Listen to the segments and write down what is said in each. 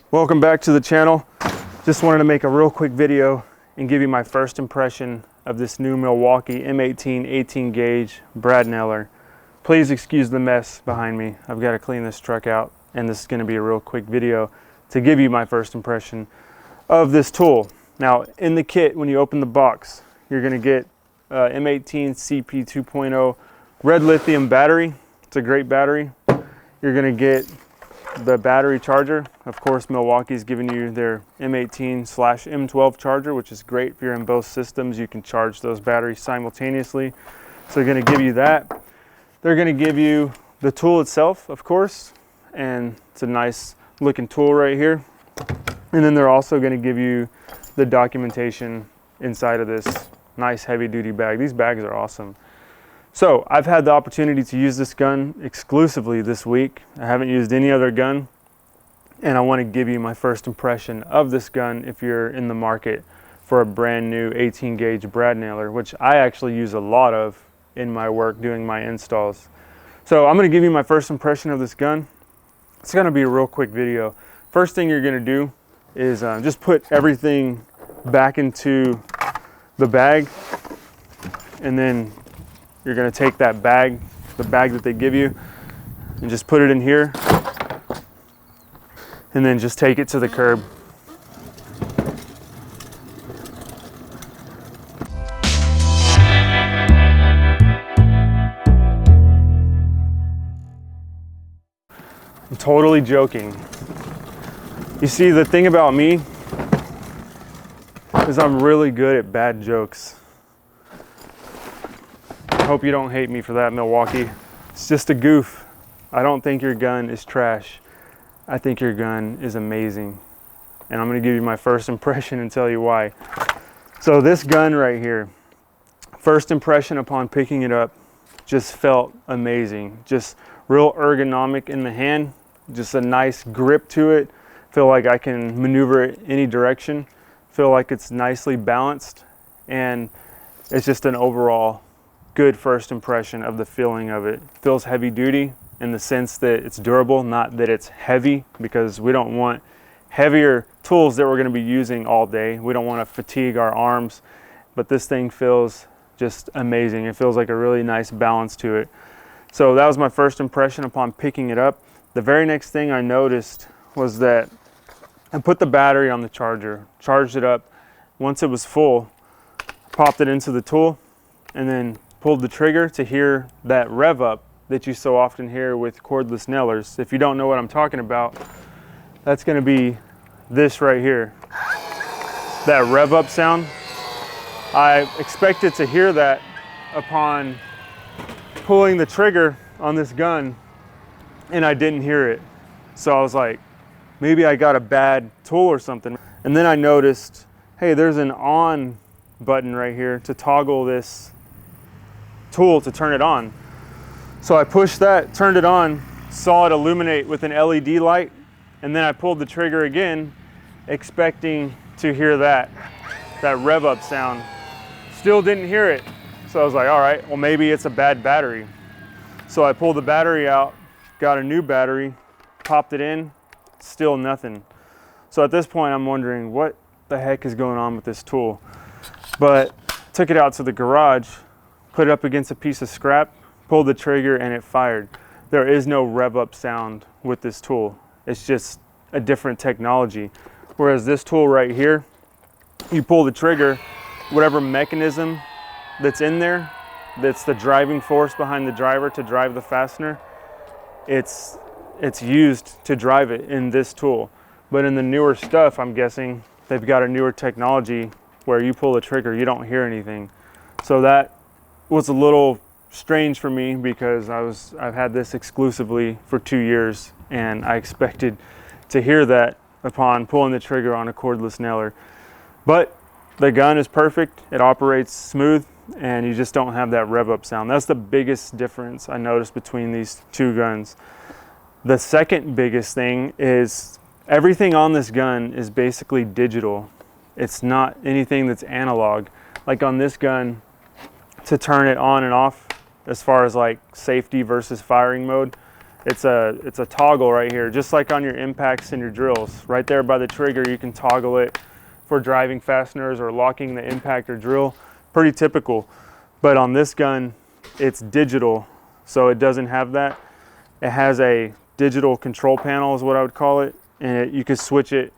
Welcome back to the channel. Just wanted to make a real quick video and give you my first impression of this new Milwaukee M18 18 gauge brad nailer. Please excuse the mess behind me. I've got to clean this truck out, and this is going to be a real quick video to give you my first impression of this tool. Now, in the kit, when you open the box, you're going to get M18 CP 2.0 red lithium battery. It's a great battery. You're going to get the battery charger. Of course, Milwaukee's giving you their M18/M12 charger, which is great if you're in both systems. You can charge those batteries simultaneously. So they're going to give you that. They're going to give you the tool itself, of course, and it's a nice looking tool right here. And then they're also going to give you the documentation inside of this nice heavy duty bag. These bags are awesome. So I've had the opportunity to use this gun exclusively this week. I haven't used any other gun, and I want to give you my first impression of this gun if you're in the market for a brand new 18 gauge brad nailer, which I actually use a lot of in my work doing my installs. So I'm going to give you my first impression of this gun. It's going to be a real quick video. First thing you're going to do is just put everything back into the bag, and then you're going to take that bag, the bag that they give you, and just put it in here, and then just take it to the curb. I'm totally joking. You see, the thing about me is I'm really good at bad jokes. I hope you don't hate me for that, Milwaukee. It's just a goof. I don't think your gun is trash. I think your gun is amazing. And I'm gonna give you my first impression and tell you why. So this gun right here, first impression upon picking it up, just felt amazing. Just real ergonomic in the hand, just a nice grip to it. Feel like I can maneuver it any direction. Feel like it's nicely balanced, and it's just an overall good first impression of the feeling of it. Feels heavy duty in the sense that it's durable, not that it's heavy, because we don't want heavier tools that we're going to be using all day. We don't want to fatigue our arms, but this thing feels just amazing. It feels like a really nice balance to it. So that was my first impression upon picking it up. The very next thing I noticed was that I put the battery on the charger, charged it up. Once it was full, popped it into the tool, and then pulled the trigger to hear that rev up that you so often hear with cordless nailers. If you don't know what I'm talking about, that's going to be this right here. That rev up sound. I expected to hear that upon pulling the trigger on this gun, and I didn't hear it. So I was like, maybe I got a bad tool or something. And then I noticed, hey, there's an on button right here to toggle this tool to turn it on. So I pushed that, turned it on, saw it illuminate with an LED light, and then I pulled the trigger again, expecting to hear that rev up sound. Still didn't hear it. So I was like, all right, well, maybe it's a bad battery. So I pulled the battery out, got a new battery, popped it in, still nothing. So at this point, I'm wondering what the heck is going on with this tool. But took it out to the garage, put it up against a piece of scrap, pulled the trigger, and it fired. There is no rev up sound with this tool. It's just a different technology. Whereas this tool right here, you pull the trigger, whatever mechanism that's in there, that's the driving force behind the driver to drive the fastener, it's used to drive it in this tool. But in the newer stuff, I'm guessing they've got a newer technology where you pull the trigger, you don't hear anything. So that was a little strange for me, because I've had this exclusively for 2 years, and I expected to hear that upon pulling the trigger on a cordless nailer. But the gun is perfect, it operates smooth, and you just don't have that rev up sound. That's the biggest difference I noticed between these two guns. The second biggest thing is everything on this gun is basically digital. It's not anything that's analog. Like on this gun, to turn it on and off, as far as like safety versus firing mode, It's a toggle right here, just like on your impacts and your drills. Right there by the trigger, you can toggle it for driving fasteners or locking the impact or drill. Pretty typical. But on this gun, it's digital, so it doesn't have that. It has a digital control panel is what I would call it, and you could switch it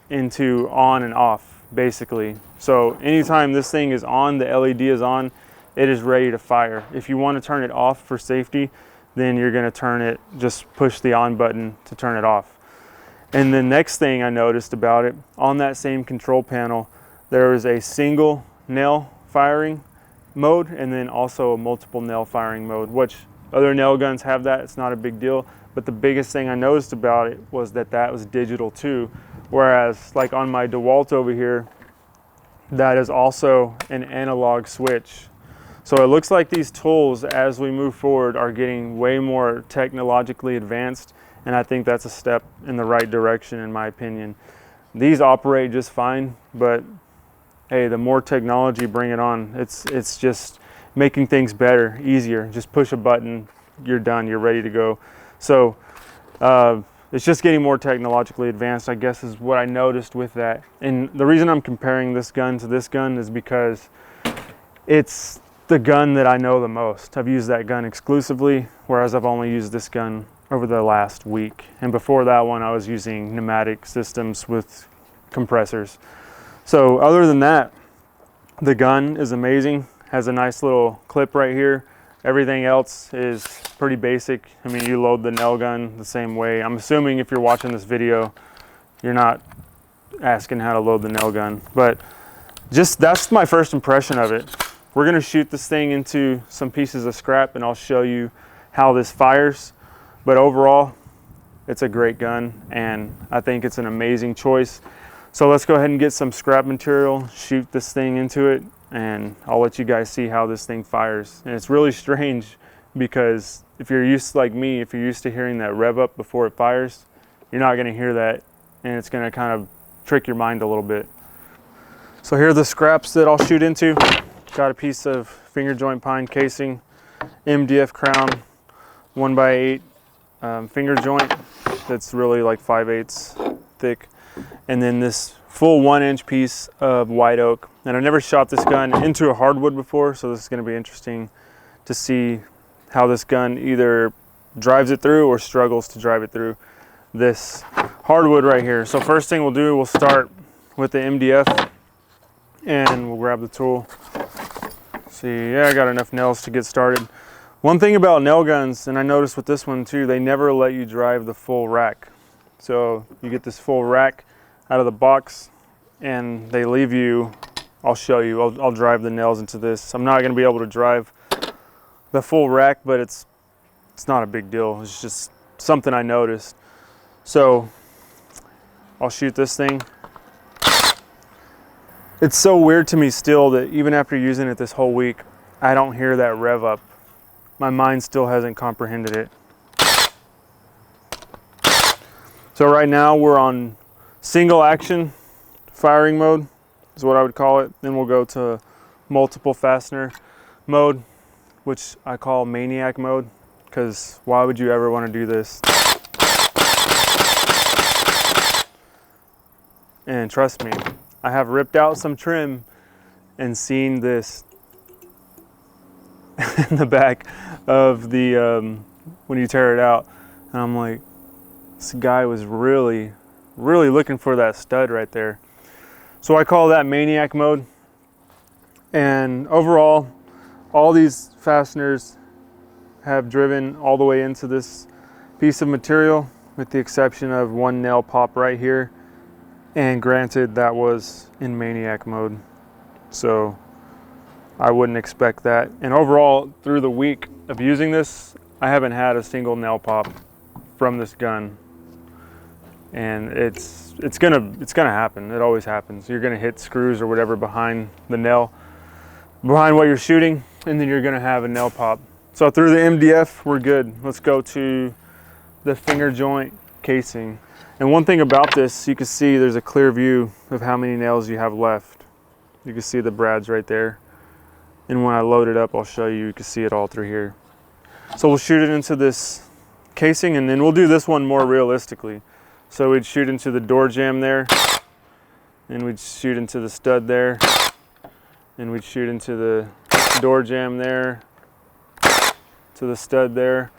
into on and off, basically. So anytime this thing is on, the LED is on, it is ready to fire. If you want to turn it off for safety, then you're going to turn it, just push the on button to turn it off. And the next thing I noticed about it, on that same control panel, there is a single nail firing mode and then also a multiple nail firing mode, which other nail guns have that. It's not a big deal. But the biggest thing I noticed about it was that that was digital too. Whereas like on my DeWalt over here, that is also an analog switch. So it looks like these tools, as we move forward, are getting way more technologically advanced, and I think that's a step in the right direction in my opinion. These operate just fine, but hey, the more technology, bring it on. It's just making things better, easier. Just push a button, you're done, you're ready to go. So it's just getting more technologically advanced, I guess, is what I noticed with that. And the reason I'm comparing this gun to this gun is because it's the gun that I know the most. I've used that gun exclusively, whereas I've only used this gun over the last week. And before that one, I was using pneumatic systems with compressors. So other than that, the gun is amazing. Has a nice little clip right here. Everything else is pretty basic. I mean, you load the nail gun the same way. I'm assuming if you're watching this video, you're not asking how to load the nail gun, but just that's my first impression of it. We're gonna shoot this thing into some pieces of scrap and I'll show you how this fires. But overall, it's a great gun and I think it's an amazing choice. So let's go ahead and get some scrap material, shoot this thing into it, and I'll let you guys see how this thing fires. And it's really strange because if you're used to, like me, if you're used to hearing that rev up before it fires, you're not gonna hear that, and it's gonna kind of trick your mind a little bit. So here are the scraps that I'll shoot into. Got a piece of finger joint pine casing, MDF crown, 1x8 finger joint that's really like 5/8 thick, and then this full 1-inch piece of white oak. And I've never shot this gun into a hardwood before, so this is going to be interesting to see how this gun either drives it through or struggles to drive it through this hardwood right here. So first thing we'll do, we'll start with the MDF and we'll grab the tool. See, yeah, I got enough nails to get started. One thing about nail guns, and I noticed with this one too, they never let you drive the full rack. So you get this full rack out of the box and they leave you, I'll show you, I'll drive the nails into this. I'm not gonna be able to drive the full rack, but it's not a big deal. It's just something I noticed. So I'll shoot this thing. It's so weird to me still that even after using it this whole week, I don't hear that rev up. My mind still hasn't comprehended it. So right now we're on single action firing mode is what I would call it. Then we'll go to multiple fastener mode, which I call maniac mode, because why would you ever want to do this? And trust me, I have ripped out some trim and seen this in the back of the, when you tear it out. And I'm like, this guy was really looking for that stud right there. So I call that maniac mode. And overall, all these fasteners have driven all the way into this piece of material, with the exception of one nail pop right here. And granted, that was in maniac mode, so I wouldn't expect that. And overall, through the week of using this, I haven't had a single nail pop from this gun. And it's gonna happen. It always happens. You're gonna hit screws or whatever behind the nail, behind what you're shooting, and then you're gonna have a nail pop. So through the MDF, we're good. Let's go to the finger joint casing. And one thing about this, you can see there's a clear view of how many nails you have left. You can see the brads right there. And when I load it up, I'll show you, you can see it all through here. So we'll shoot it into this casing, and then we'll do this one more realistically. So we'd shoot into the door jamb there, and we'd shoot into the stud there, and we'd shoot into the door jamb there, to the stud there.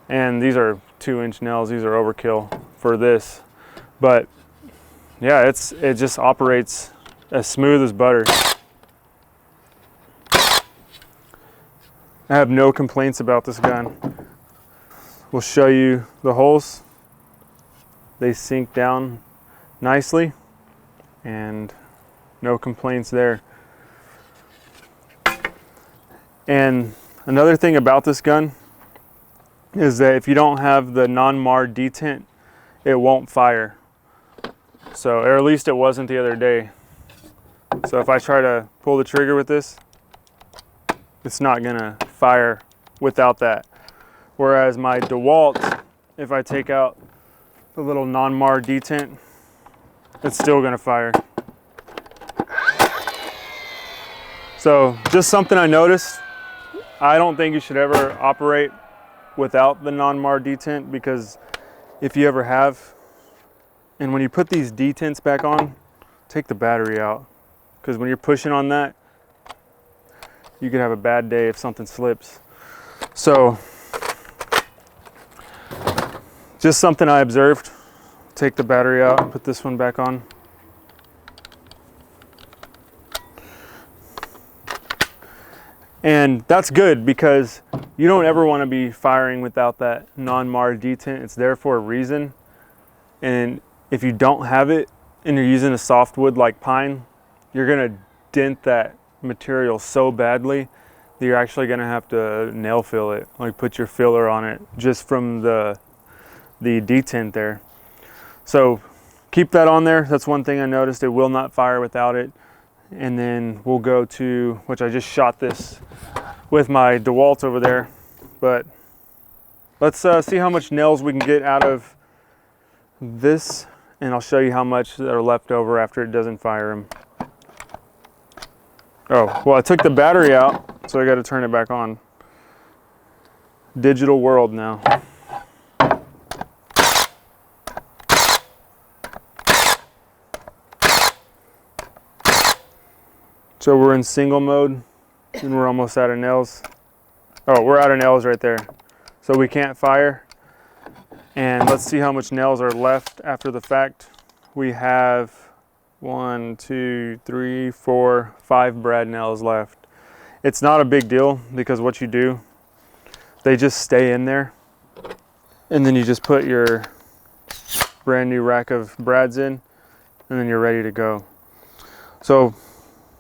And these are 2-inch nails. These are overkill for this, but yeah, it just operates as smooth as butter. I have no complaints about this gun. We'll show you the holes. They sink down nicely, and no complaints there. And another thing about this gun is that if you don't have the non-mar detent, it won't fire. So, or at least it wasn't the other day. So if I try to pull the trigger with this, it's not gonna fire without that. Whereas my DeWalt, if I take out the little non-mar detent, it's still gonna fire. So just something I noticed. I don't think you should ever operate without the non-mar detent, because if you ever have, and when you put these detents back on, take the battery out, because when you're pushing on that, you could have a bad day if something slips. So just something I observed. Take the battery out and put this one back on. And that's good, because you don't ever want to be firing without that non-mar detent. It's there for a reason. And if you don't have it and you're using a softwood like pine, you're gonna dent that material so badly that you're actually gonna have to nail fill it, like put your filler on it just from the detent there. So keep that on there. That's one thing I noticed. It will not fire without it. And then we'll go to, which I just shot this with my DeWalt over there, but let's see how much nails we can get out of this, and I'll show you how much are left over after it doesn't fire them. Oh, well, I took the battery out, so I got to turn it back on. Digital world now. So we're in single mode, and we're almost out of nails. Oh, we're out of nails right there. So we can't fire. And let's see how much nails are left after the fact. We have 1, 2, 3, 4, 5 brad nails left. It's not a big deal, because what you do, they just stay in there. And then you just put your brand new rack of brads in, and then you're ready to go. So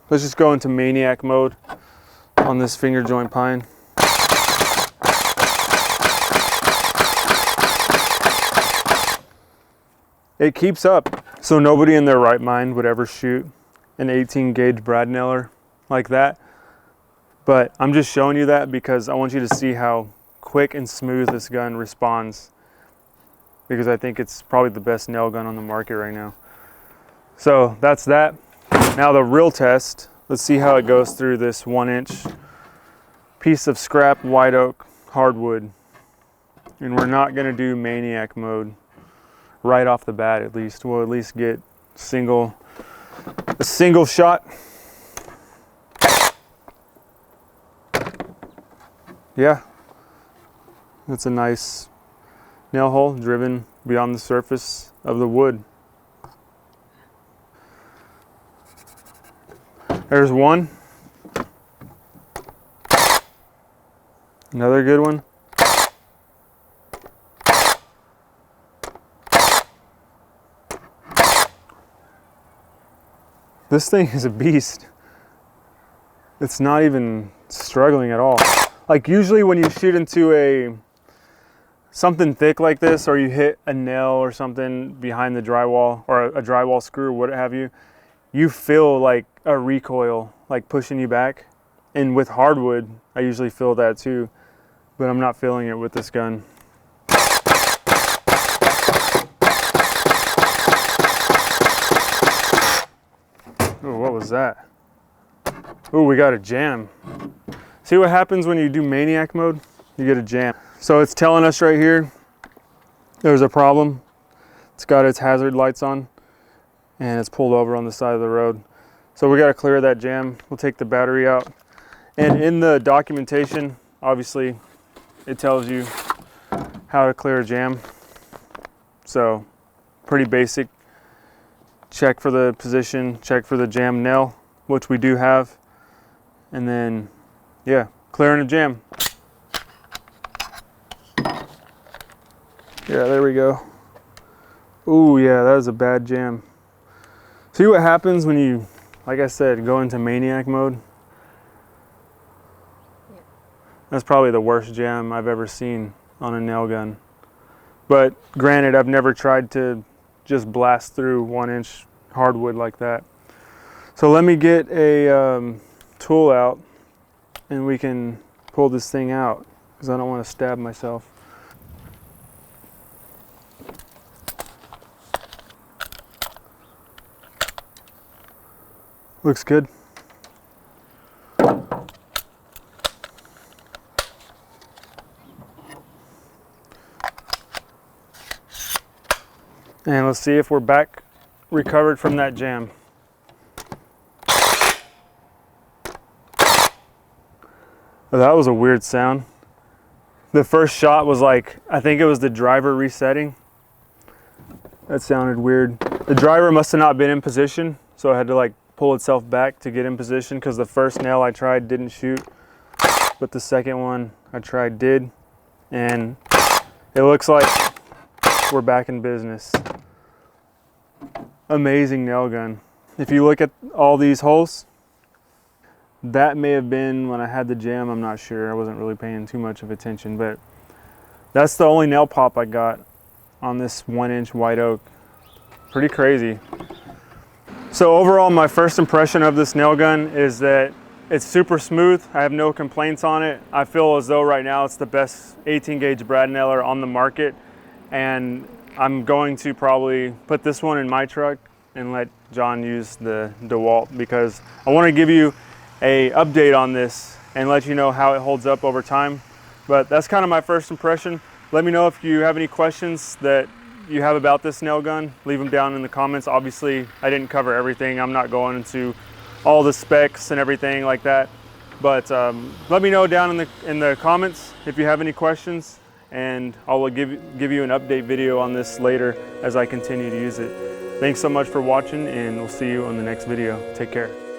let's just go into maniac mode on this finger joint pine. It keeps up, so nobody in their right mind would ever shoot an 18 gauge brad nailer like that. But I'm just showing you that because I want you to see how quick and smooth this gun responds, because I think it's probably the best nail gun on the market right now. So that's that. Now the real test, let's see how it goes through this 1-inch piece of scrap white oak hardwood. And we're not gonna do maniac mode right off the bat. At least we'll at least get a single shot. Yeah, that's a nice nail hole driven beyond the surface of the wood. There's one. Another good one. This thing is a beast. It's not even struggling at all. Like usually when you shoot into something thick like this, or you hit a nail or something behind the drywall, or a drywall screw, or what have you, you feel like a recoil, like pushing you back. And with hardwood, I usually feel that too, but I'm not feeling it with this gun. Oh, what was that? Oh, we got a jam. See what happens when you do maniac mode? You get a jam. So it's telling us right here there's a problem. It's got its hazard lights on and it's pulled over on the side of the road. So we got to clear that jam. We'll take the battery out. And in the documentation, obviously, it tells you how to clear a jam. So pretty basic. Check for the position, check for the jam nail, which we do have. And then, yeah, clearing a jam. Yeah, there we go. Ooh, yeah, that was a bad jam. See what happens when you, like I said, go into maniac mode? Yeah. That's probably the worst jam I've ever seen on a nail gun. But granted, I've never tried to just blast through 1-inch hardwood like that. So let me get a tool out and we can pull this thing out because I don't want to stab myself. Looks good. And let's see if we're back recovered from that jam. Oh, that was a weird sound. The first shot was like, I think it was the driver resetting. That sounded weird. The driver must have not been in position, so I had to like pull itself back to get in position because the first nail I tried didn't shoot, but the second one I tried did, and it looks like we're back in business. Amazing nail gun. If you look at all these holes, that may have been when I had the jam, I'm not sure. I wasn't really paying too much of attention, but that's the only nail pop I got on this 1-inch white oak. Pretty crazy. So overall, my first impression of this nail gun is that it's super smooth. I have no complaints on it. I feel as though right now it's the best 18 gauge brad nailer on the market, and I'm going to probably put this one in my truck and let John use the DeWalt because I want to give you a update on this and let you know how it holds up over time. But that's kind of my first impression. Let me know if you have any questions that you have about this nail gun. Leave them down in the comments. Obviously, I didn't cover everything. I'm not going into all the specs and everything like that. But let me know down in the comments if you have any questions, and I'll give you an update video on this later as I continue to use it. Thanks so much for watching, and we'll see you on the next video. Take care.